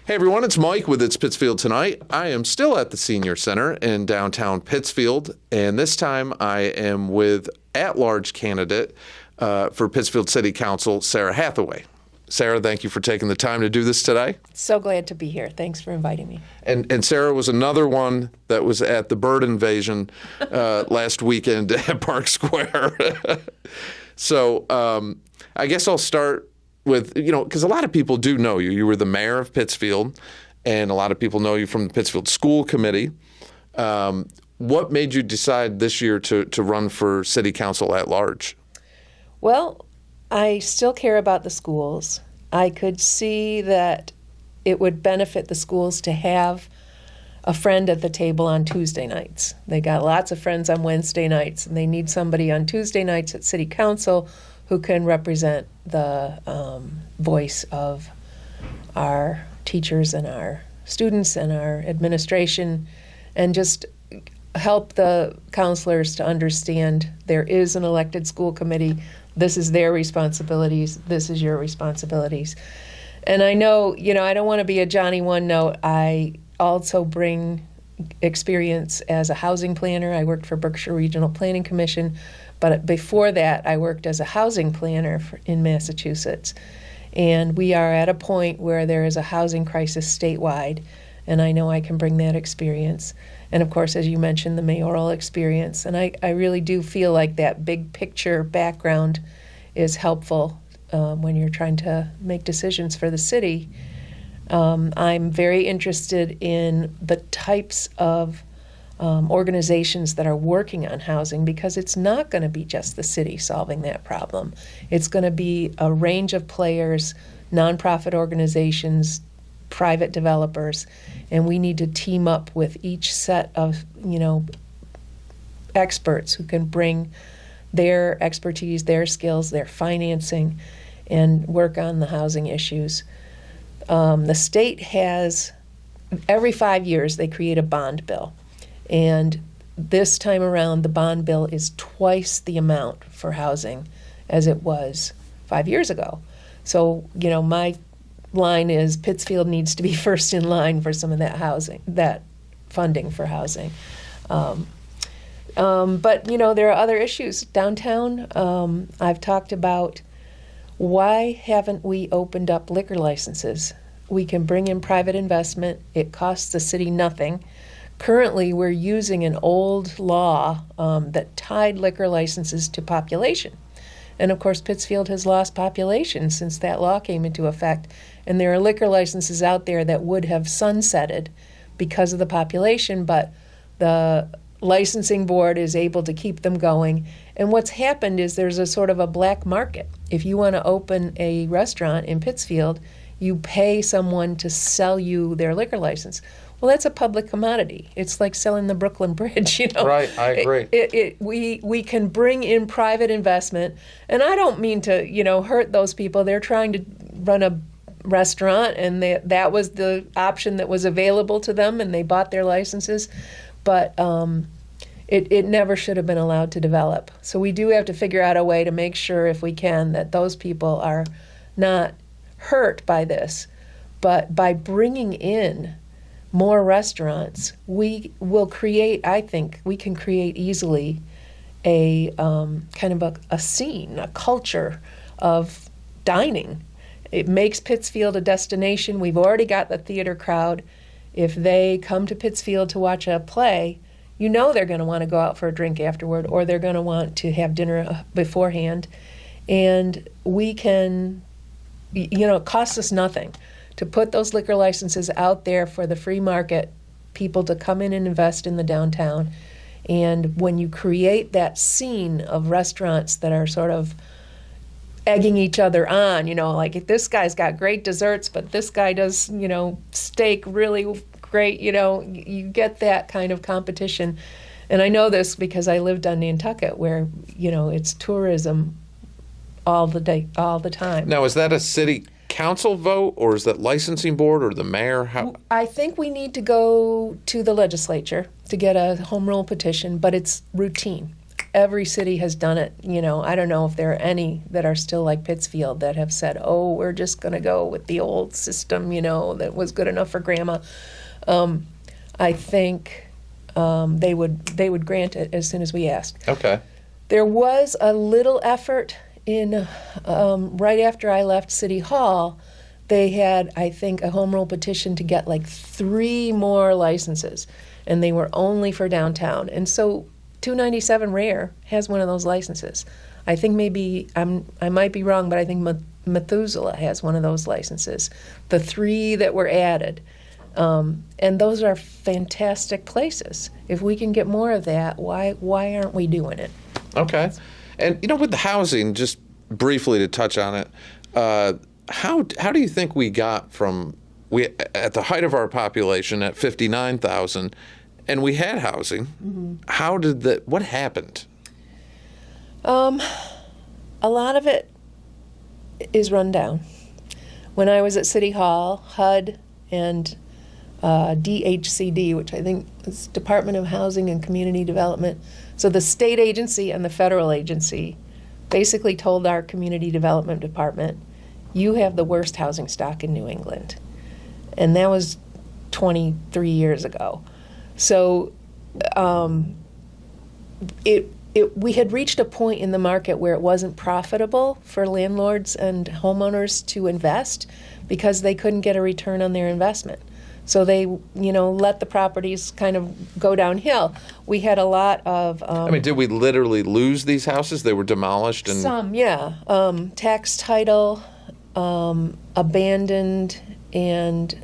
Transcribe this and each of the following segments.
Hey everyone, it's Mike with It's Pittsfield Tonight. I am still at the Senior Center in downtown Pittsfield, and this time I am with at-large candidate for Pittsfield City Council, Sara Hathaway. Sara, thank you for taking the time to do this today. So glad to be here. Thanks for inviting me. And Sara was another one that was at the bird invasion last weekend at Park Square. So I guess I'll start with, because a lot of people do know you. You were the mayor of Pittsfield, and a lot of people know you from the Pittsfield School Committee. What made you decide this year to run for City Council at Large? Well, I still care about the schools. I could see that it would benefit the schools to have a friend at the table on Tuesday nights. They got lots of friends on Wednesday nights, and they need somebody on Tuesday nights at City Council who can represent the voice of our teachers and our students and our administration, and just help the counselors to understand there is an elected school committee. This is their responsibilities. This is your responsibilities. And I know, I don't want to be a Johnny One Note. I also bring experience as a housing planner. I worked for Berkshire Regional Planning Commission, but before that, I worked as a housing planner in Massachusetts. And we are at a point where there is a housing crisis statewide, and I know I can bring that experience. And of course, as you mentioned, the mayoral experience. And I really do feel like that big picture background is helpful when you're trying to make decisions for the city. I'm very interested in the types of organizations that are working on housing, because it's not going to be just the city solving that problem. It's going to be a range of players, nonprofit organizations, private developers, and we need to team up with each set of, experts who can bring their expertise, their skills, their financing, and work on the housing issues. The state has, every 5 years, they create a bond bill. And this time around, the bond bill is twice the amount for housing as it was 5 years ago. So, my line is Pittsfield needs to be first in line for some of that funding for housing. But, there are other issues. Downtown, I've talked about, why haven't we opened up liquor licenses? We can bring in private investment. It costs the city nothing. Currently, we're using an old law that tied liquor licenses to population. And of course, Pittsfield has lost population since that law came into effect. And there are liquor licenses out there that would have sunsetted because of the population, but the licensing board is able to keep them going. And what's happened is there's a sort of a black market. If you want to open a restaurant in Pittsfield, you pay someone to sell you their liquor license. Well, that's a public commodity. It's like selling the Brooklyn Bridge, Right, I agree. We can bring in private investment, and I don't mean to, hurt those people. They're trying to run a restaurant, and that was the option that was available to them, and they bought their licenses. But it never should have been allowed to develop. So we do have to figure out a way to make sure, if we can, that those people are not hurt by this. But by bringing in more restaurants, we will create, I think, we can create easily a kind of a scene, a culture of dining. It makes Pittsfield a destination. We've already got the theater crowd. If they come to Pittsfield to watch a play, they're going to want to go out for a drink afterward, or they're going to want to have dinner beforehand. And we can, it costs us nothing to put those liquor licenses out there for the free market people to come in and invest in the downtown. And when you create that scene of restaurants that are sort of egging each other on, like this guy's got great desserts, but this guy does, steak really great, you get that kind of competition. And I know this because I lived on Nantucket, where, it's tourism all the time. Now, is that a city council vote, or is that licensing board, or the mayor? How? I think we need to go to the legislature to get a home rule petition, but it's routine. every city has done it. I don't know if there are any that are still like Pittsfield that have said, oh, we're just going to go with the old system, that was good enough for grandma. I think they would grant it as soon as we asked. Okay. There was a little effort in right after I left City Hall. They had, I think, a home rule petition to get like 3 more licenses, and they were only for downtown. And so 297 Rare has one of those licenses. I think maybe, I might be wrong, but I think Methuselah has one of those licenses. The 3 that were added. And those are fantastic places. If we can get more of that, why aren't we doing it? Okay. And, with the housing, just briefly to touch on it, how do you think we got from, at the height of our population at 59,000, and we had housing, what happened? A lot of it is run down. When I was at City Hall, HUD and DHCD, which I think is Department of Housing and Community Development. So the state agency and the federal agency basically told our community development department, you have the worst housing stock in New England. And that was 23 years ago. So we had reached a point in the market where it wasn't profitable for landlords and homeowners to invest because they couldn't get a return on their investment. So they, let the properties kind of go downhill. We had a lot of... did we literally lose these houses? They were demolished? And some, yeah. Tax title, abandoned, and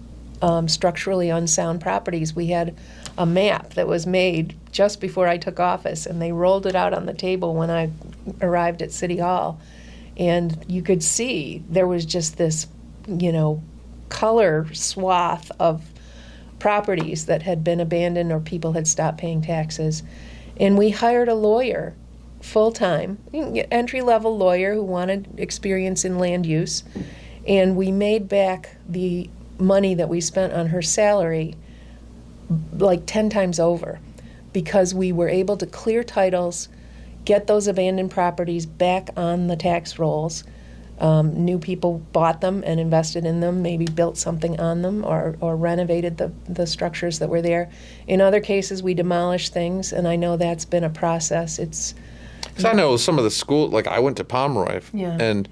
structurally unsound properties. We had a map that was made just before I took office, and they rolled it out on the table when I arrived at City Hall. And you could see there was just this, color swath of properties that had been abandoned or people had stopped paying taxes. And we hired a lawyer, full-time, entry-level lawyer who wanted experience in land use. And we made back the money that we spent on her salary like 10 times over because we were able to clear titles, get those abandoned properties back on the tax rolls. New people bought them and invested in them, maybe built something on them or renovated the structures that were there. In other cases, we demolished things, and I know that's been a process. Because I know some of the schools, like I went to Pomeroy, and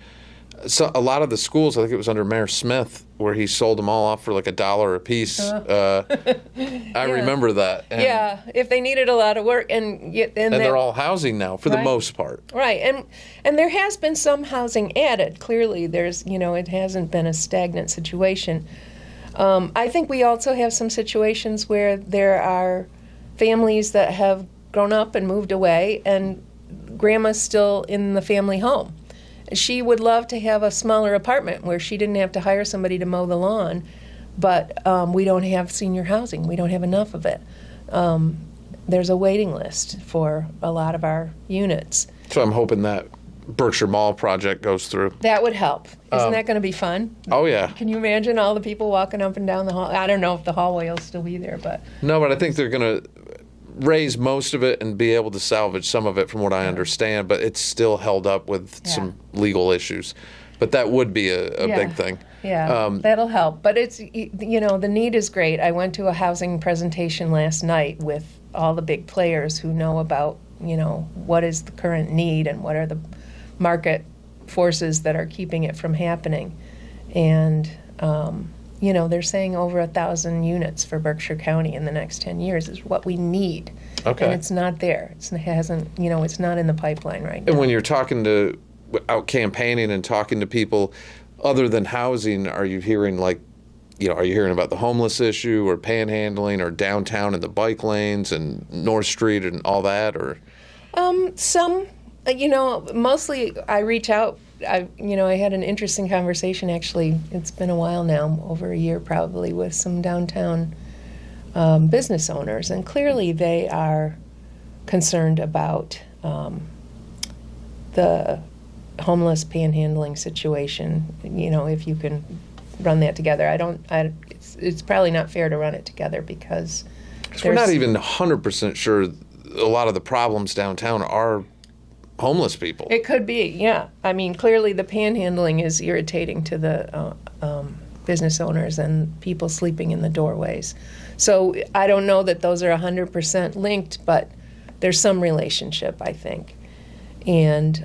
so a lot of the schools, I think it was under Mayor Smith, where he sold them all off for like $1 a piece. I remember that. And if they needed a lot of work, and they're all housing now for the most part. Right, and there has been some housing added. Clearly, there's it hasn't been a stagnant situation. I think we also have some situations where there are families that have grown up and moved away, and grandma's still in the family home. She would love to have a smaller apartment where she didn't have to hire somebody to mow the lawn, but we don't have senior housing. We don't have enough of it. There's a waiting list for a lot of our units. So I'm hoping that Berkshire Mall project goes through. That would help. Isn't that going to be fun? Oh, yeah. Can you imagine all the people walking up and down the hall? I don't know if the hallway will still be there, but... No, but I think they're going to raise most of it and be able to salvage some of it from what I understand, but it's still held up with some legal issues. But that would be a big thing. Yeah, that'll help. But it's, the need is great. I went to a housing presentation last night with all the big players who know about, what is the current need and what are the market forces that are keeping it from happening. And, they're saying over 1,000 units for Berkshire County in the next 10 years is what we need. Okay. And it's not there. It's not in the pipeline right now. And when you're out campaigning and talking to people other than housing, are you hearing are you hearing about the homeless issue or panhandling or downtown and the bike lanes and North Street and all that, or? Some, mostly I reach out. I had an interesting conversation, actually. It's been a while now, over a year probably, with some downtown business owners. And clearly they are concerned about the homeless panhandling situation. If you can run that together. It's probably not fair to run it together because we're not even 100% sure a lot of the problems downtown are homeless people. It could be, yeah. I mean, clearly the panhandling is irritating to the business owners and people sleeping in the doorways. So I don't know that those are 100% linked, but there's some relationship, I think. And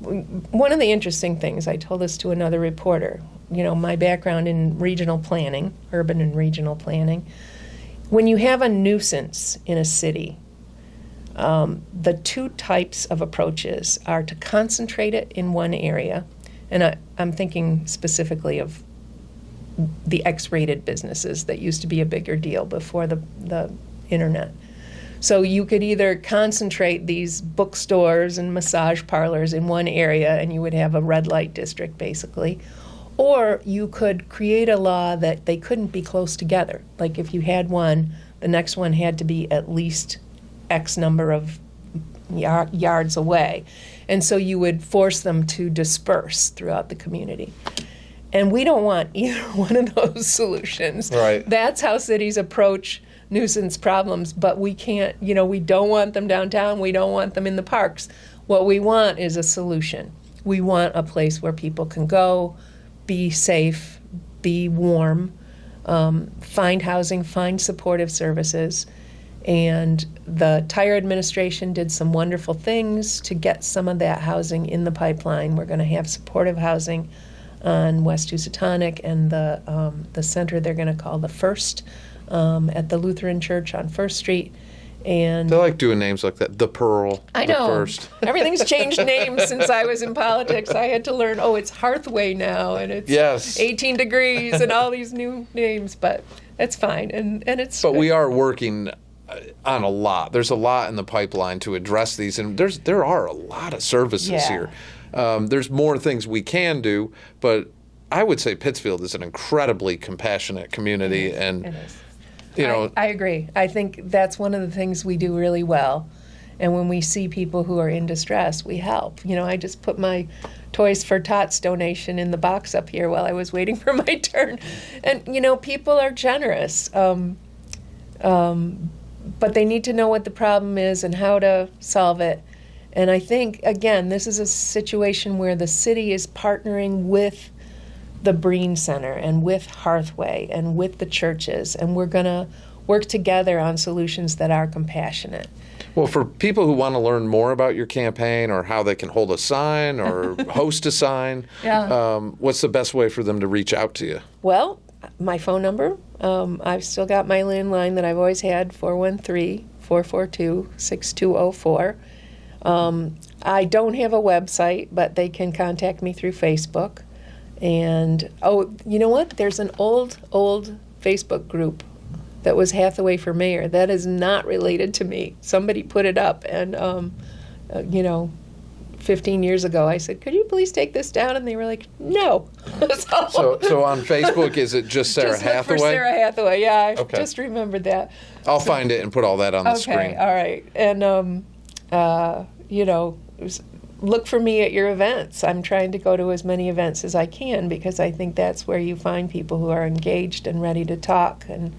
one of the interesting things, I told this to another reporter, my background in regional planning, urban and regional planning, when you have a nuisance in a city, the two types of approaches are to concentrate it in one area, and I'm thinking specifically of the X-rated businesses that used to be a bigger deal before the internet. So you could either concentrate these bookstores and massage parlors in one area and you would have a red light district basically, or you could create a law that they couldn't be close together. Like if you had one, the next one had to be at least X number of yards away. And so you would force them to disperse throughout the community. And we don't want either one of those solutions. Right. That's how cities approach nuisance problems, but we can't, we don't want them downtown, we don't want them in the parks. What we want is a solution. We want a place where people can go, be safe, be warm, find housing, find supportive services. And the Tire administration did some wonderful things to get some of that housing in the pipeline. We're going to have supportive housing on West Housatonic and the center they're going to call the First at the Lutheran Church on First Street. And they like doing names like that. The Pearl. I know. The First. Everything's changed names since I was in politics. I had to learn, it's Hathaway now, and it's 18 degrees and all these new names, but it's fine. And it's. But we are working on a lot. There's a lot in the pipeline to address these, and there are a lot of services here. There's more things we can do, but I would say Pittsfield is an incredibly compassionate community, and it is. I agree. I think that's one of the things we do really well. And when we see people who are in distress, we help. I just put my Toys for Tots donation in the box up here while I was waiting for my turn. And, people are generous. But they need to know what the problem is and how to solve it. And I think, again, this is a situation where the city is partnering with the Breen Center and with Hathaway and with the churches, and we're going to work together on solutions that are compassionate. Well, for people who want to learn more about your campaign or how they can hold a sign or host a sign, what's the best way for them to reach out to you? Well, my phone number, I've still got my landline that I've always had, 413-442-6204. I don't have a website, but they can contact me through Facebook. And, you know what? There's an old Facebook group that was Hathaway for Mayor. That is not related to me. Somebody put it up, and, 15 years ago, I said, could you please take this down? And they were like, no. So on Facebook, is it just Sara just look Hathaway? For Sara Hathaway, yeah. I just remembered that. I'll find it and put all that on the screen. Okay, all right. And, look for me at your events. I'm trying to go to as many events as I can because I think that's where you find people who are engaged and ready to talk. And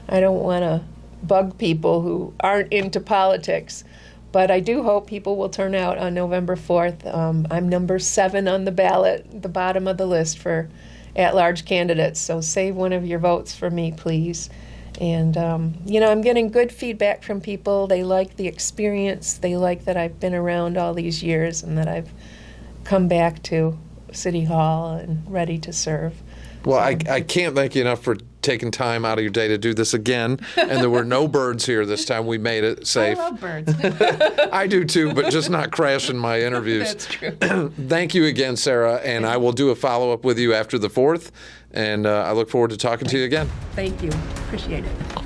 I don't want to bug people who aren't into politics. But I do hope people will turn out on November 4th. I'm number 7 on the ballot, the bottom of the list for at-large candidates. So save one of your votes for me, please. And, I'm getting good feedback from people. They like the experience. They like that I've been around all these years and that I've come back to City Hall and ready to serve. Well, I can't thank you enough for taking time out of your day to do this again. And there were no birds here this time. We made it safe. I love birds. I do too, but just not crashing my interviews. That's true. Thank you again, Sara. And I will do a follow-up with you after the 4th. And I look forward to talking to you again. Thank you. Appreciate it.